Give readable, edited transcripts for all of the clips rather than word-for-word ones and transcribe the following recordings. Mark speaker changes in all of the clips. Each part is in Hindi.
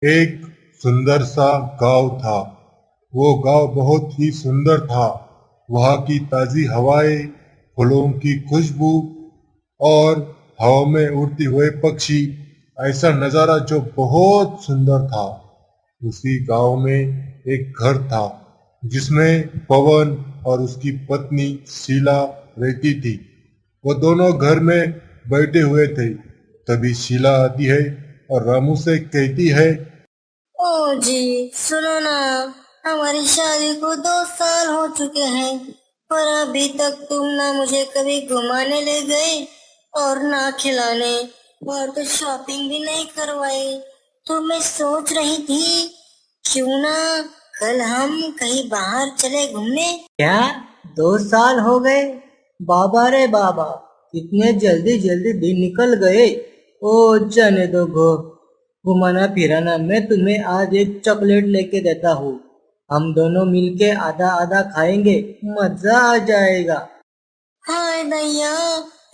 Speaker 1: एक सुंदर सा गांव था। वो गांव बहुत ही सुंदर था। वहाँ की ताजी हवाएं, फूलों की खुशबू और हवा में उड़ते हुए पक्षी, ऐसा नजारा जो बहुत सुंदर था। उसी गांव में एक घर था जिसमें पवन और उसकी पत्नी शीला रहती थी। वो दोनों घर में बैठे हुए थे। तभी शीला आती है और रामू से कहती है,
Speaker 2: ओ जी, सुनो ना। हमारी शादी को 2 साल हो चुके हैं, पर अभी तक तुम ना मुझे कभी घुमाने ले गए और ना खिलाने, और तो शॉपिंग भी नहीं करवाई। तो मैं सोच रही थी, क्यों ना कल हम कहीं बाहर चले घूमने।
Speaker 3: क्या 2 साल हो गए? बाबा रे बाबा, कितने जल्दी जल्दी दिन निकल गए। ओ जाने दो घुमाना फिराना। मैं तुम्हें आज एक चॉकलेट लेके देता हूँ। हम दोनों मिलके आधा आधा खाएंगे, मजा आ जाएगा।
Speaker 2: हाय दैया,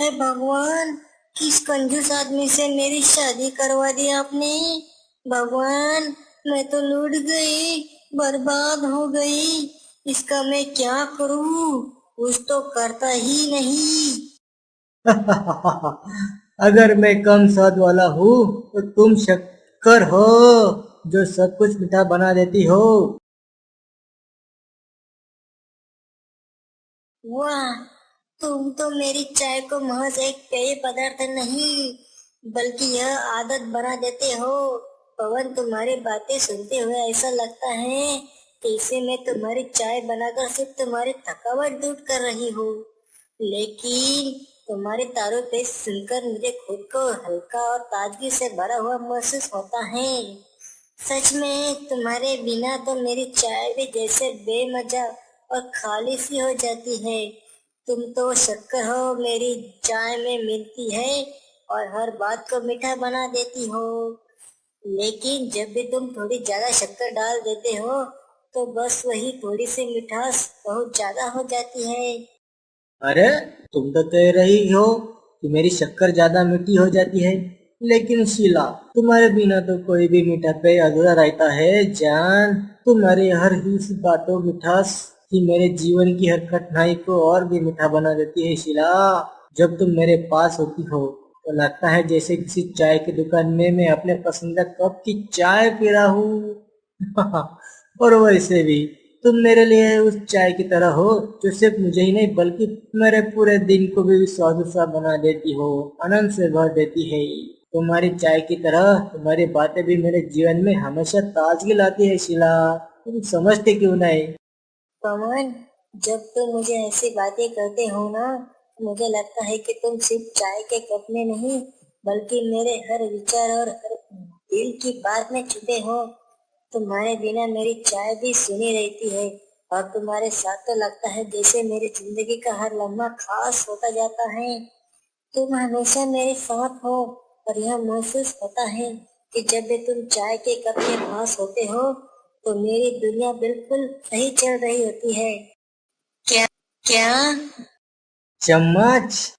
Speaker 2: हे भगवान, किस कंजूस आदमी से मेरी शादी करवा दी आपने। भगवान, मैं तो लूट गई, बर्बाद हो गई। इसका मैं क्या करूं, कुछ तो करता ही नहीं।
Speaker 3: अगर मैं कम स्वाद वाला हूँ तो तुम शक्कर हो, जो सब कुछ मीठा बना देती हो।
Speaker 2: वाह, तुम तो मेरी चाय को महज एक पेय पदार्थ नहीं, बल्कि यह आदत बना देते हो। पवन, तुम्हारी बातें सुनते हुए ऐसा लगता है जैसे मैं तुम्हारी चाय बनाकर सिर्फ तुम्हारी थकावट दूर कर रही हूँ। लेकिन तुम्हारी तारीफें सुनकर मुझे खुद को हल्का और ताजगी से भरा हुआ महसूस होता है। सच में तुम्हारे बिना तो मेरी चाय भी जैसे बेमजा और खाली सी हो जाती है। तुम तो शक्कर हो, मेरी चाय में मिलती है और हर बात को मीठा बना देती हो। लेकिन जब भी तुम थोड़ी ज्यादा शक्कर डाल देते हो, तो बस वही थोड़ी सी मिठास बहुत ज्यादा हो जाती है।
Speaker 3: अरे, तुम तो कह रही हो कि मेरी शक्कर ज्यादा मीठी हो जाती है, लेकिन शीला, तुम्हारे बिना तो कोई भी मीठा पेय अधूरा रहता है जान। तुम्हारी हर हिस्स बातों मिठास ही मेरे जीवन की हर कठिनाई को और भी मीठा बना देती है शीला। जब तुम मेरे पास होती हो तो लगता है जैसे किसी चाय की दुकान में मैं अपने पसंदीदा कप की चाय पी रहा हूँ। और वैसे भी तुम मेरे लिए उस चाय की तरह हो जो सिर्फ मुझे ही नहीं बल्कि मेरे पूरे दिन को भी स्वादिष्ट सा बना देती हो, आनंद से भर देती है। तुम्हारी चाय की तरह तुम्हारी बातें भी मेरे जीवन में हमेशा ताजगी लाती है शीला। तुम समझते क्यों नहीं?
Speaker 2: पवन, जब तुम मुझे ऐसी बातें करते हो ना, तो मुझे लगता है कि तुम सिर्फ चाय के कप में नहीं, बल्कि मेरे हर विचार और हर दिल की बात में छुपे हो। तुम्हारे बिना मेरी चाय भी सुनी रहती है, और तुम्हारे साथ तो लगता है जैसे मेरी जिंदगी का हर लम्हा खास होता जाता है। तुम हमेशा मेरे साथ हो, और यह महसूस होता है कि जब भी तुम चाय के कप के पास होते हो, तो मेरी दुनिया बिल्कुल सही चल रही होती है। क्या? क्या?
Speaker 3: चम्मच।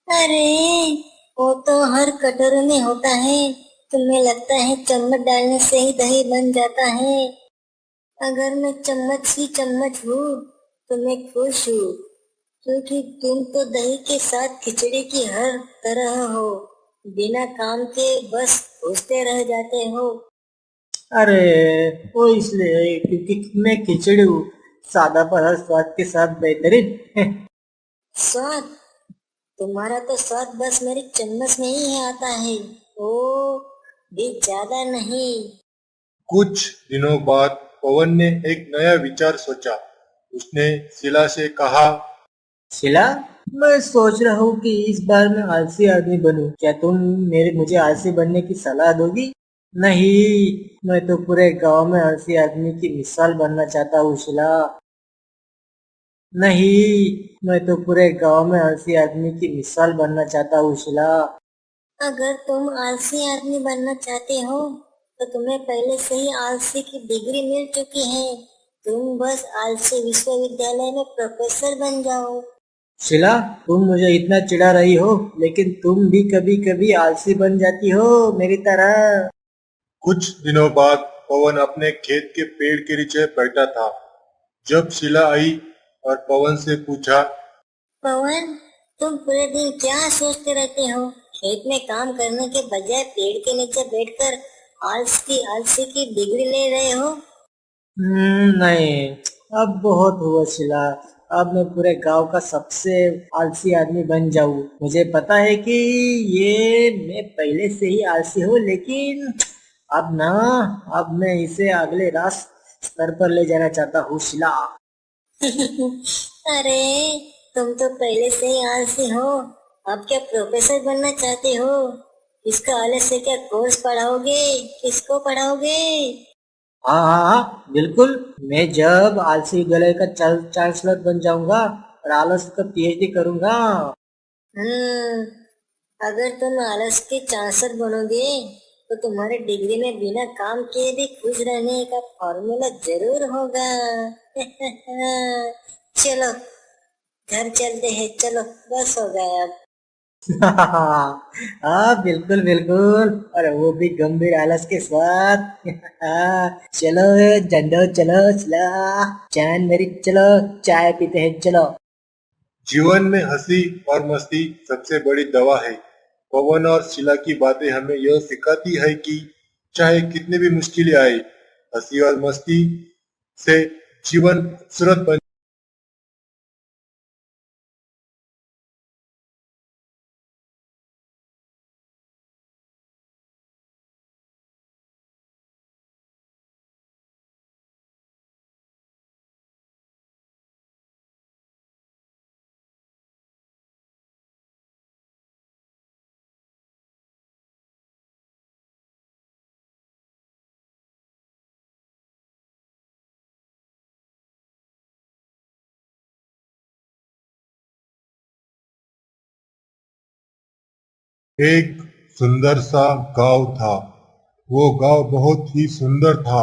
Speaker 2: अरे, वो तो हर कटोरे में होता है। तुम्हें लगता है चम्मच डालने से ही दही बन जाता है। अगर मैं चम्मच ही चम्मच हूँ, तो मैं खुश हूँ, क्योंकि तुम तो दही के साथ खिचड़ी की हर तरह हो। बिना काम के बस पूछते रह जाते हो।
Speaker 3: अरे, वो इसलिए क्योंकि मैं खिचड़ी हूँ, सादा पर हर स्वाद के साथ बेहतरीन।
Speaker 2: स्वाद? तुम्हारा तो स्वाद बस मेरी चम्मच में ही आता है, ओ भी ज्यादा नहीं।
Speaker 1: कुछ दिनों बाद पवन ने एक नया विचार सोचा। उसने शीला से कहा,
Speaker 3: शीला, मैं सोच रहा हूँ कि इस बार मैं आलसी आदमी बनूं। क्या तुम मुझे आलसी बनने की सलाह दोगी? नहीं, मैं तो पूरे गांव में आलसी आदमी की मिसाल बनना चाहता हूँ शीला। नहीं, मैं तो पूरे गांव में आलसी आदमी की मिसाल बनना चाहता हूँ शीला।
Speaker 2: अगर तुम आलसी आदमी बनना चाहते हो, तो तुम्हें पहले से ही आलसी की डिग्री मिल चुकी है। तुम बस आलसी विश्वविद्यालय में प्रोफेसर बन जाओ।
Speaker 3: शीला, तुम मुझे इतना चिढ़ा रही हो, लेकिन तुम भी कभी कभी आलसी बन जाती हो मेरी तरह।
Speaker 1: कुछ दिनों बाद पवन अपने खेत के पेड़ के नीचे बैठा था। जब शीला आई और पवन से पूछा,
Speaker 2: पवन, तुम पूरे दिन क्या सोचते रहते हो? खेत में काम करने के बजाय पेड़ के नीचे बैठकर आलसी की डिग्री ले रहे हो?
Speaker 3: नहीं, अब बहुत हुआ शीला। अब मैं पूरे गांव का सबसे आलसी आदमी बन जाऊं। मुझे पता है कि ये मैं पहले से ही आलसी हूँ, लेकिन अब ना, अब मैं इसे अगले रास स्तर पर ले जाना चाहता हूँ शीला।
Speaker 2: अरे, तुम तो पहले से ही आलसी हो। अब क्या प्रोफेसर बनना चाहते हो? इसका अलग से क्या कोर्स पढ़ाओगे? किसको पढ़ाओगे?
Speaker 3: हाँ हाँ हाँ, बिल्कुल। मैं जब आलसी विद्यालय का चांसलर बन जाऊंगा और आलस का पीएचडी करूंगा।
Speaker 2: हम्म अगर तुम आलस के चांसर बनोगे तो तुम्हारे डिग्री में बिना काम किए भी खुश रहने का फॉर्मूला जरूर होगा। चलो, घर चलते हैं। चलो, बस हो गया अब।
Speaker 3: हाँ, बिल्कुल बिल्कुल, और वो भी गंभीर आलस के साथ। चलो झंडो, चलो चला चांद मेरी, चलो चाय पीते हैं, चलो।
Speaker 1: जीवन में हंसी और मस्ती सबसे बड़ी दवा है। पवन और शीला की बातें हमें यह सिखाती है कि चाहे कितनी भी मुश्किलें आए, हंसी और मस्ती से जीवन खूबसूरत बन एक सुंदर सा गांव था। वो गांव बहुत ही सुंदर था।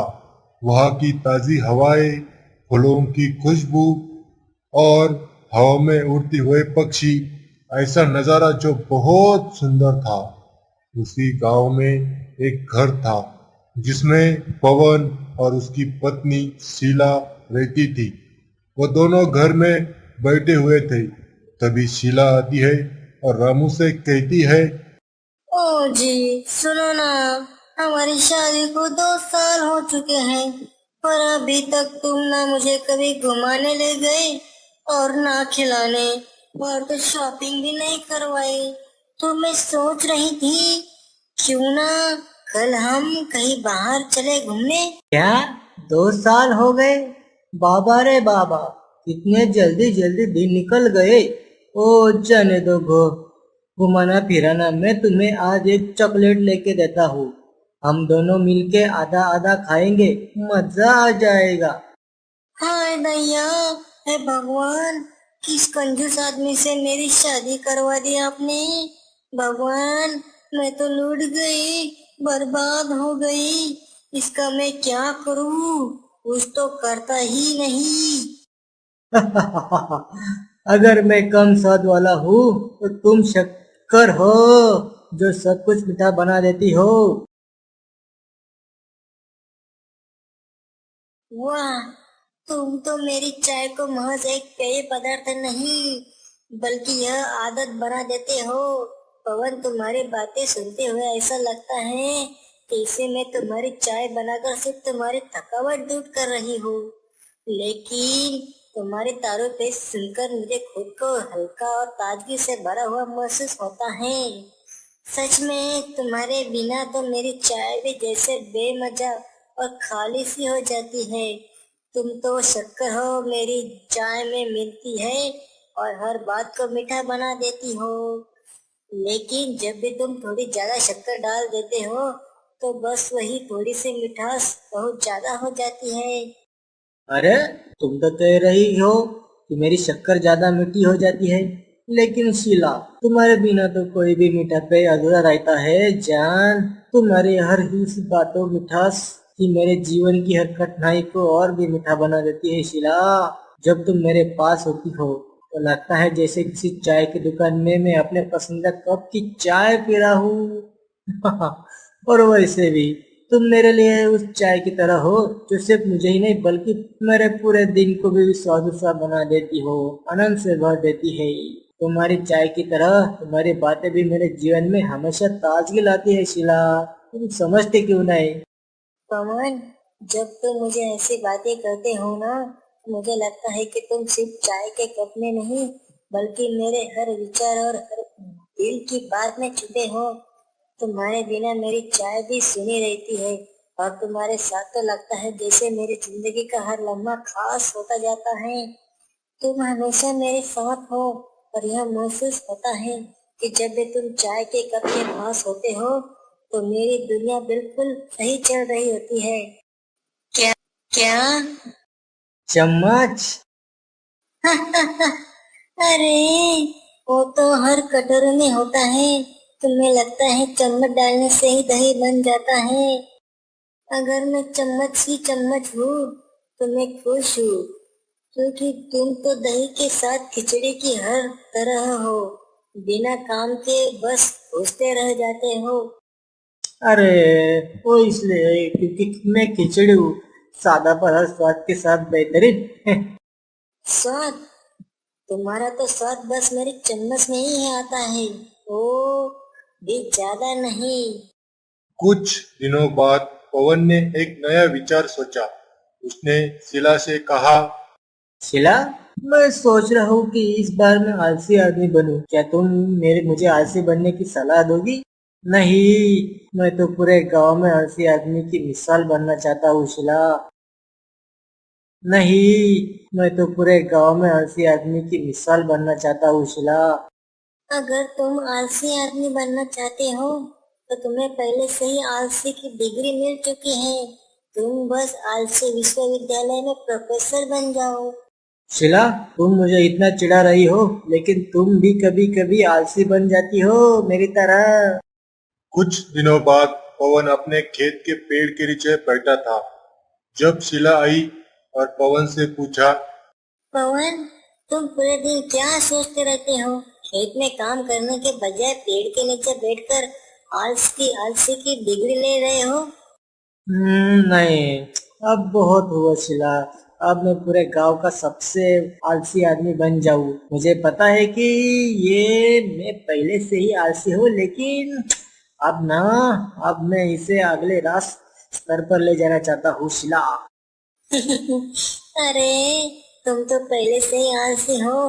Speaker 1: वहां की ताजी हवाएं, फूलों की खुशबू और हवा में उड़ते हुए पक्षी, ऐसा नजारा जो बहुत सुंदर था। उसी गांव में एक घर था जिसमें पवन और उसकी पत्नी शीला रहती थी। वो दोनों घर में बैठे हुए थे। तभी शीला आती है और रामू से कहती है,
Speaker 2: ओ जी, सुनो ना, हमारी शादी को 2 साल हो चुके हैं, पर अभी तक तुम ना मुझे कभी घुमाने ले गए और ना खिलाने, और तो शॉपिंग भी नहीं करवाई। तो मैं सोच रही थी, क्यों ना कल हम कहीं बाहर चले घूमने।
Speaker 3: क्या 2 साल हो गए? बाबा रे बाबा, कितने जल्दी जल्दी दिन निकल गए। ओ जाने दो गो, घुमाना फिराना। मैं तुम्हें आज एक चॉकलेट लेके देता हूँ। हम दोनों मिलके आधा आधा खाएंगे, मजा आ जाएगा।
Speaker 2: हाय दैया, हे भगवान, किस कंजूस आदमी से मेरी शादी करवा दी आपने। भगवान, मैं तो लूट गई, बर्बाद हो गई। इसका मैं क्या करूं? कुछ तो करता ही नहीं।
Speaker 3: अगर मैं कम स्वाद वाला हूँ तो तुम शक्कर हो, जो सब कुछ मीठा बना देती हो।
Speaker 2: वाह, तुम तो मेरी चाय को महज एक पेय पदार्थ नहीं, बल्कि यह आदत बना देते हो। पवन, तुम्हारी बातें सुनते हुए ऐसा लगता है कि इसे मैं तुम्हारी चाय बनाकर सिर्फ तुम्हारी थकावट दूर कर रही हूँ। लेकिन तुम्हारी तारीफें सुनकर मुझे खुद को हल्का और ताजगी से भरा हुआ महसूस होता है। सच में तुम्हारे बिना तो मेरी चाय भी जैसे बेमजा और खाली सी हो जाती है। तुम तो शक्कर हो, मेरी चाय में मिलती है और हर बात को मीठा बना देती हो। लेकिन जब भी तुम थोड़ी ज्यादा शक्कर डाल देते हो तो बस वही थोड़ी सी मिठास बहुत ज्यादा हो जाती है।
Speaker 3: अरे, तुम तो कह रही हो कि मेरी शक्कर ज्यादा मीठी हो जाती है, लेकिन शीला, तुम्हारे बिना तो कोई भी मीठा पेय अधूरा रहता है जान। तुम्हारी हर ही बातों मिठास की मेरे जीवन की हर कठिनाई को और भी मीठा बना देती है शीला। जब तुम मेरे पास होती हो तो लगता है जैसे किसी चाय की दुकान में मैं अपने पसंदीदा कप की चाय पी रहा हूँ। और वैसे भी तुम मेरे लिए उस चाय की तरह हो जो सिर्फ मुझे ही नहीं बल्कि मेरे पूरे दिन को भी स्वादिष्ट सा बना देती हो, आनंद से भर देती है। तुम्हारी चाय की तरह तुम्हारी बातें भी मेरे जीवन में हमेशा ताजगी लाती है शीला। तुम समझते क्यों नहीं?
Speaker 2: पवन, जब तुम मुझे ऐसी बातें करते हो ना, मुझे लगता है कि तुम सिर्फ चाय के कप में नहीं बल्कि मेरे हर विचार और हर दिल की बात में छुपे हो। तुम्हारे बिना मेरी चाय भी सुनी रहती है और तुम्हारे साथ तो लगता है जैसे मेरी जिंदगी का हर लम्हा खास होता जाता है। तुम हमेशा मेरे साथ हो और यह महसूस होता है कि जब भी तुम चाय के कप के पास होते हो तो मेरी दुनिया बिल्कुल सही चल रही होती है। क्या क्या?
Speaker 3: चम्मच?
Speaker 2: अरे, वो तो हर कटोरे में होता है। तुम्हें लगता है चम्मच डालने से ही दही बन जाता है। अगर मैं चम्मच ही चम्मच हूँ तो मैं खुश हूँ, क्योंकि तुम तो दही के साथ खिचड़ी की हर तरह हो, बिना काम के बस घुसते रह जाते हो।
Speaker 3: अरे वो इसलिए क्योंकि मैं खिचड़ी हूँ, सादा पर हर स्वाद के साथ बेहतरीन।
Speaker 2: स्वाद? तुम्हारा तो स्वाद बस मेरी चम्मच में ही आता है, वो भी ज्यादा नहीं।
Speaker 1: कुछ दिनों बाद पवन ने एक नया विचार सोचा। उसने शीला से कहा,
Speaker 3: शीला, मैं सोच रहा हूँ कि इस बार मैं आलसी आदमी बनूं। क्या तुम मुझे आलसी बनने की सलाह दोगी? नहीं, मैं तो पूरे गांव में आलसी आदमी की मिसाल बनना चाहता हूँ शीला। नहीं, मैं तो पूरे गांव में आलसी आदमी की मिसाल बनना चाहता हूँ शीला।
Speaker 2: अगर तुम आलसी आदमी बनना चाहते हो तो तुम्हें पहले से ही आलसी की डिग्री मिल चुकी है। तुम बस आलसी विश्वविद्यालय में प्रोफेसर बन जाओ।
Speaker 3: शीला, तुम मुझे इतना चिढ़ा रही हो, लेकिन तुम भी कभी कभी आलसी बन जाती हो मेरी तरह।
Speaker 1: कुछ दिनों बाद पवन अपने खेत के पेड़ के नीचे बैठा था। जब शीला आई और पवन से पूछा,
Speaker 2: पवन, तुम पूरे दिन क्या सोचते रहते हो? खेत में काम करने के बजाय पेड़ के नीचे बैठकर आलसी आलसी की डिग्री ले रहे हो।
Speaker 3: नहीं, अब बहुत हुआ शीला। अब मैं पूरे गांव का सबसे आलसी आदमी बन जाऊं। मुझे पता है कि ये मैं पहले से ही आलसी हूँ, लेकिन अब ना, अब मैं इसे अगले राष्ट्र स्तर पर ले जाना चाहता हूँ शीला।
Speaker 2: अरे, तुम तो पहले से ही आलसी हो।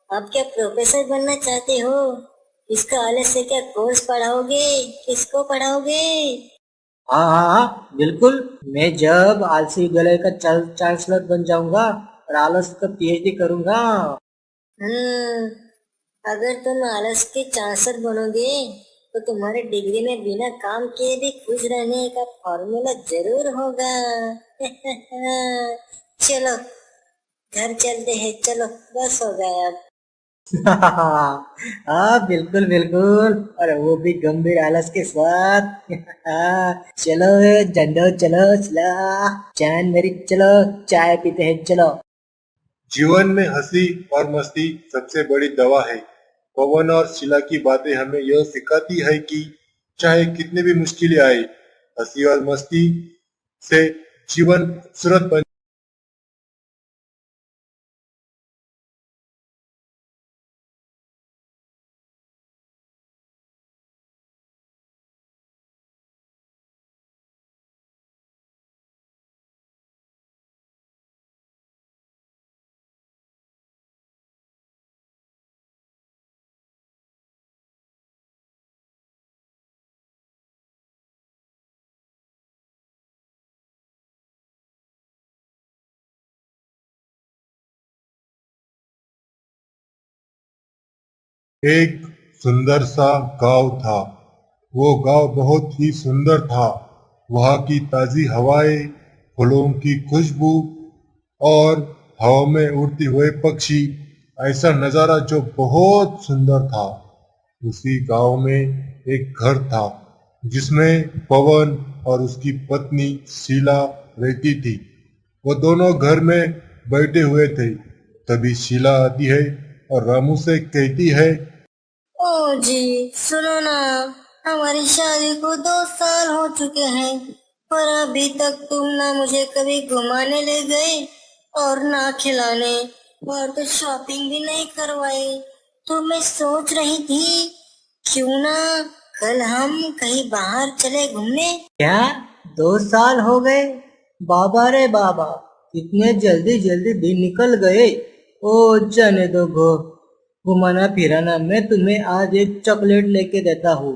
Speaker 2: अब क्या प्रोफेसर बनना चाहते हो? इसका अलग से क्या कोर्स पढ़ाओगे? किसको पढ़ाओगे?
Speaker 3: हाँ हाँ हाँ, बिल्कुल। मैं जब आलसी विद्यालय का चांसलर बन जाऊंगा और आलस का पीएचडी करूंगा।
Speaker 2: हम्म, अगर तुम आलस के चांसर बनोगे तो तुम्हारी डिग्री में बिना काम किए भी खुश रहने का फॉर्मूला जरूर होगा। चलो, घर चलते हैं। चलो, बस हो गया अब।
Speaker 3: हाँ बिल्कुल बिल्कुल, और वो भी गंभीर आलस के साथ। चलो झंडो, चलो चला चैन मेरी, चलो चाय पीते हैं, चलो।
Speaker 1: जीवन में हंसी और मस्ती सबसे बड़ी दवा है। पवन और शीला की बातें हमें यह सिखाती है कि चाहे कितनी भी मुश्किलें आए, हंसी और मस्ती से जीवन खूबसूरत बन एक सुंदर सा गांव था। वो गांव बहुत ही सुंदर था। वहाँ की ताजी हवाएं, फूलों की खुशबू और हवा में उड़ते हुए पक्षी, ऐसा नजारा जो बहुत सुंदर था। उसी गांव में एक घर था जिसमें पवन और उसकी पत्नी शीला रहती थी। वो दोनों घर में बैठे हुए थे। तभी शीला आती है और रामू से कहती है,
Speaker 2: ओ जी सुनो ना, हमारी शादी को 2 साल हो चुके हैं, पर अभी तक तुम ना मुझे कभी घुमाने ले गए और ना खिलाने, और तो शॉपिंग भी नहीं करवाई। तो मैं सोच रही थी क्यों ना कल हम कहीं बाहर चले घूमने।
Speaker 3: क्या 2 साल हो गए? बाबा रे बाबा, कितने जल्दी जल्दी दिन निकल गए। ओ जाने दो घुमाना फिराना, मैं तुम्हें आज एक चॉकलेट लेके देता हूँ।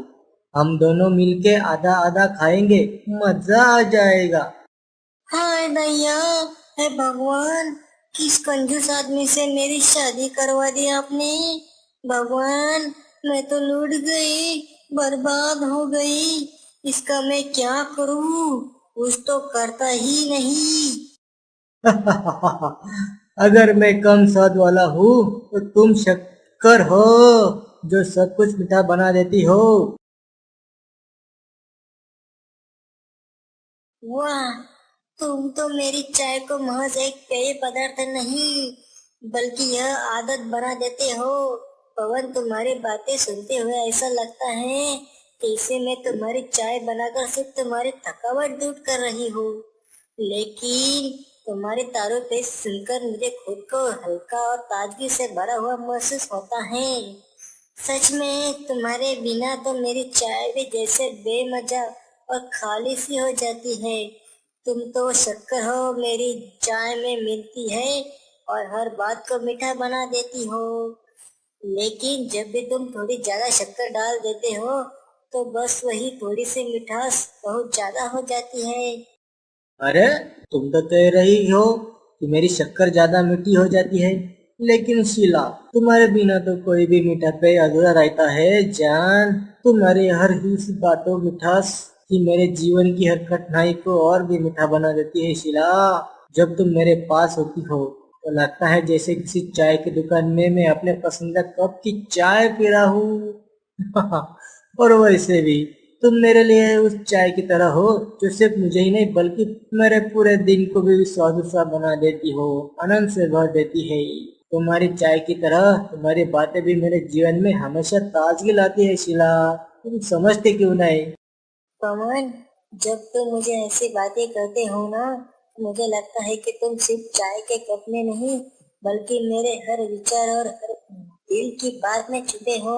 Speaker 3: हम दोनों मिलके आधा आधा खाएंगे, मजा आ जाएगा।
Speaker 2: हाय दैया, हे भगवान, किस कंजूस आदमी से मेरी शादी करवा दी आपने। भगवान, मैं तो लूट गई, बर्बाद हो गई। इसका मैं क्या करूं, कुछ तो करता ही नहीं।
Speaker 3: अगर मैं कम स्वाद वाला हूँ तो तुम शक्कर हो, जो सब कुछ मीठा बना देती हो।
Speaker 2: वाह, तुम तो मेरी चाय को महज एक पेय पदार्थ नहीं, बल्कि यह आदत बना देते हो। पवन, तुम्हारी बातें सुनते हुए ऐसा लगता है जैसे मैं तुम्हारी चाय बनाकर सिर्फ तुम्हारी थकावट दूर कर रही हूँ। लेकिन तुम्हारी तारीफें सुनकर मुझे खुद को हल्का और ताजगी से भरा हुआ महसूस होता है। सच में तुम्हारे बिना तो मेरी चाय भी जैसे बेमजा और खाली सी हो जाती है। तुम तो शक्कर हो, मेरी चाय में मिलती है और हर बात को मीठा बना देती हो। लेकिन जब भी तुम थोड़ी ज्यादा शक्कर डाल देते हो तो बस वही थोड़ी सी मिठास बहुत ज्यादा हो जाती है।
Speaker 3: अरे, तुम तो कह रही हो कि मेरी शक्कर ज्यादा मीठी हो जाती है, लेकिन शीला, तुम्हारे बिना तो कोई भी मीठा पेय अधूरा रहता है जान। तुम्हारे हर ही बातों मिठास की मेरे जीवन की हर कठिनाई को और भी मीठा बना देती है शीला। जब तुम मेरे पास होती हो तो लगता है जैसे किसी चाय की दुकान में मैं अपने पसंदीदा कप की चाय पी रहा हूँ। और वैसे भी तुम मेरे लिए उस चाय की तरह हो जो सिर्फ मुझे ही नहीं बल्कि मेरे पूरे दिन को भी स्वादिष्ट बना देती हो, आनंद से भर देती है। तुम्हारी चाय की तरह तुम्हारी बातें भी मेरे जीवन में हमेशा ताजगी लाती है शीला। तुम समझते क्यों नहीं?
Speaker 2: पवन, जब तुम मुझे ऐसी बातें करते हो ना, मुझे लगता है कि तुम सिर्फ चाय के कप में नहीं बल्कि मेरे हर विचार और हर दिल की बात में छुपे हो।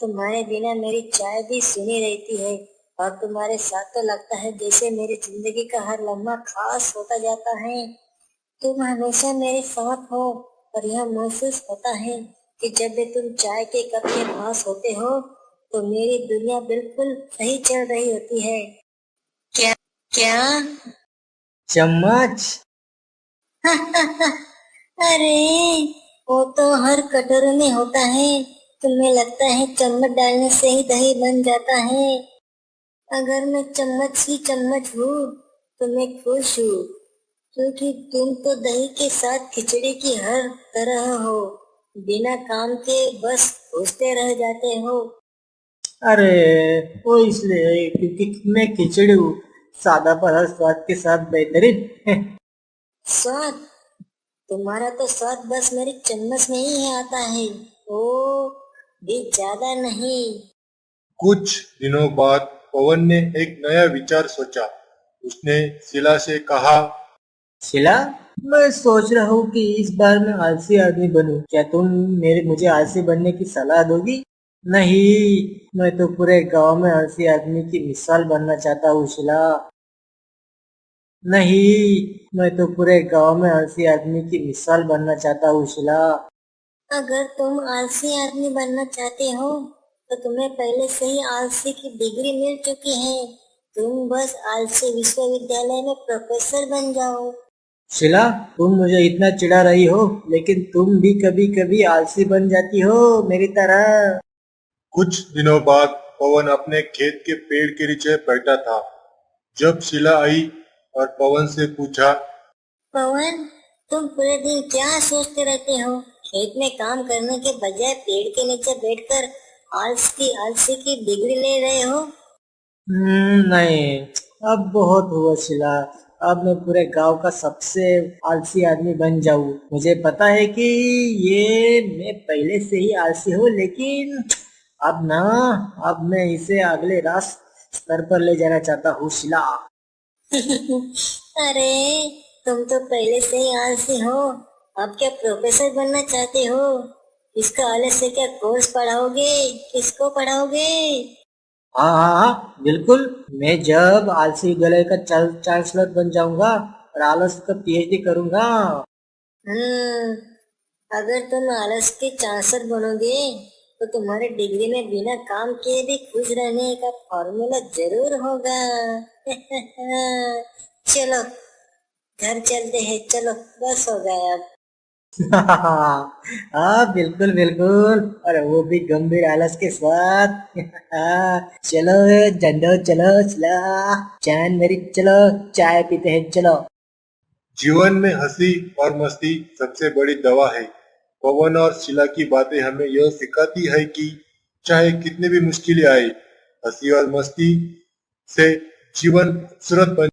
Speaker 2: तुम्हारे बिना मेरी चाय भी सुनी रहती है और तुम्हारे साथ तो लगता है जैसे मेरी जिंदगी का हर लम्हा खास होता जाता है। तुम हमेशा मेरे साथ हो और यह महसूस होता है कि जब भी तुम चाय के कप के पास होते हो तो मेरी दुनिया बिल्कुल सही चल रही होती है। क्या क्या?
Speaker 3: चम्मच।
Speaker 2: अरे, वो तो हर कटोरे में होता है। तुम्हें लगता है चम्मच डालने से ही दही बन जाता है। अगर मैं चम्मच ही चम्मच हूँ तो मैं खुश हूँ, क्योंकि तुम तो दही के साथ खिचड़ी की हर तरह हो, बिना काम के बस पूछते रह जाते हो।
Speaker 3: अरे, वो इसलिए क्योंकि मैं खिचड़ी हूँ, सादा पर हर स्वाद के साथ बेहतरीन।
Speaker 2: स्वाद? तुम्हारा तो स्वाद बस मेरी चम्मच में ही आता है, ओ भी ज्यादा नहीं।
Speaker 1: कुछ दिनों बाद पवन ने एक नया विचार सोचा। उसने शीला से कहा,
Speaker 3: शीला, मैं सोच रहा हूँ कि इस बार मैं आलसी आदमी बनूं। क्या तुम मुझे आलसी बनने की सलाह दोगी? नहीं, मैं तो पूरे गांव में आलसी आदमी की मिसाल बनना चाहता हूँ शीला। नहीं, मैं तो पूरे गांव में आलसी आदमी की मिसाल बनना चाहता हूँ शीला।
Speaker 2: अगर तुम आलसी आदमी बनना चाहते हो तो तुम्हें पहले से ही आलसी की डिग्री मिल चुकी है। तुम बस आलसी विश्वविद्यालय में प्रोफेसर बन जाओ।
Speaker 3: शीला, तुम मुझे इतना चिढ़ा रही हो, लेकिन तुम भी कभी कभी आलसी बन जाती हो मेरी तरह।
Speaker 1: कुछ दिनों बाद पवन अपने खेत के पेड़ के नीचे बैठा था। जब शीला आई और पवन से पूछा,
Speaker 2: पवन, तुम पूरे दिन क्या सोचते रहते हो? खेत में काम करने के बजाय पेड़ के नीचे बैठकर आलसी की डिग्री ले रहे हो।
Speaker 3: नहीं, अब बहुत हुआ शीला। अब मैं पूरे गांव का सबसे आलसी आदमी बन जाऊं। मुझे पता है कि ये मैं पहले से ही आलसी हूँ, लेकिन अब मैं इसे अगले स्तर पर ले जाना चाहता हूँ शिला।
Speaker 2: अरे तुम तो पहले से ही आलसी हो, अब क्या प्रोफेसर बनना चाहते हो? इसका आलस्य क्या कोर्स पढ़ाओगे? किसको पढ़ाओगे?
Speaker 3: हाँ हाँ हाँ, बिल्कुल। मैं जब आलसी विद्यालय का चांसलर बन जाऊंगा और आलस का पीएचडी करूंगा।
Speaker 2: हम्म अगर तुम आलस के चांसलर बनोगे तो तुम्हारे डिग्री में बिना काम किए भी खुश रहने का फॉर्मूला जरूर होगा। चलो घर चलते हैं, चलो बस हो गया अब।
Speaker 3: हाँ बिल्कुल बिल्कुल, और वो भी गंभीर आलस के साथ। चलो झंडो, चलो चला चांद मेरी, चलो चाय पीते हैं, चलो।
Speaker 1: जीवन में हंसी और मस्ती सबसे बड़ी दवा है। पवन और शीला की बातें हमें यह सिखाती है कि चाहे कितनी भी मुश्किलें आए, हंसी और मस्ती से जीवन खूबसूरत बन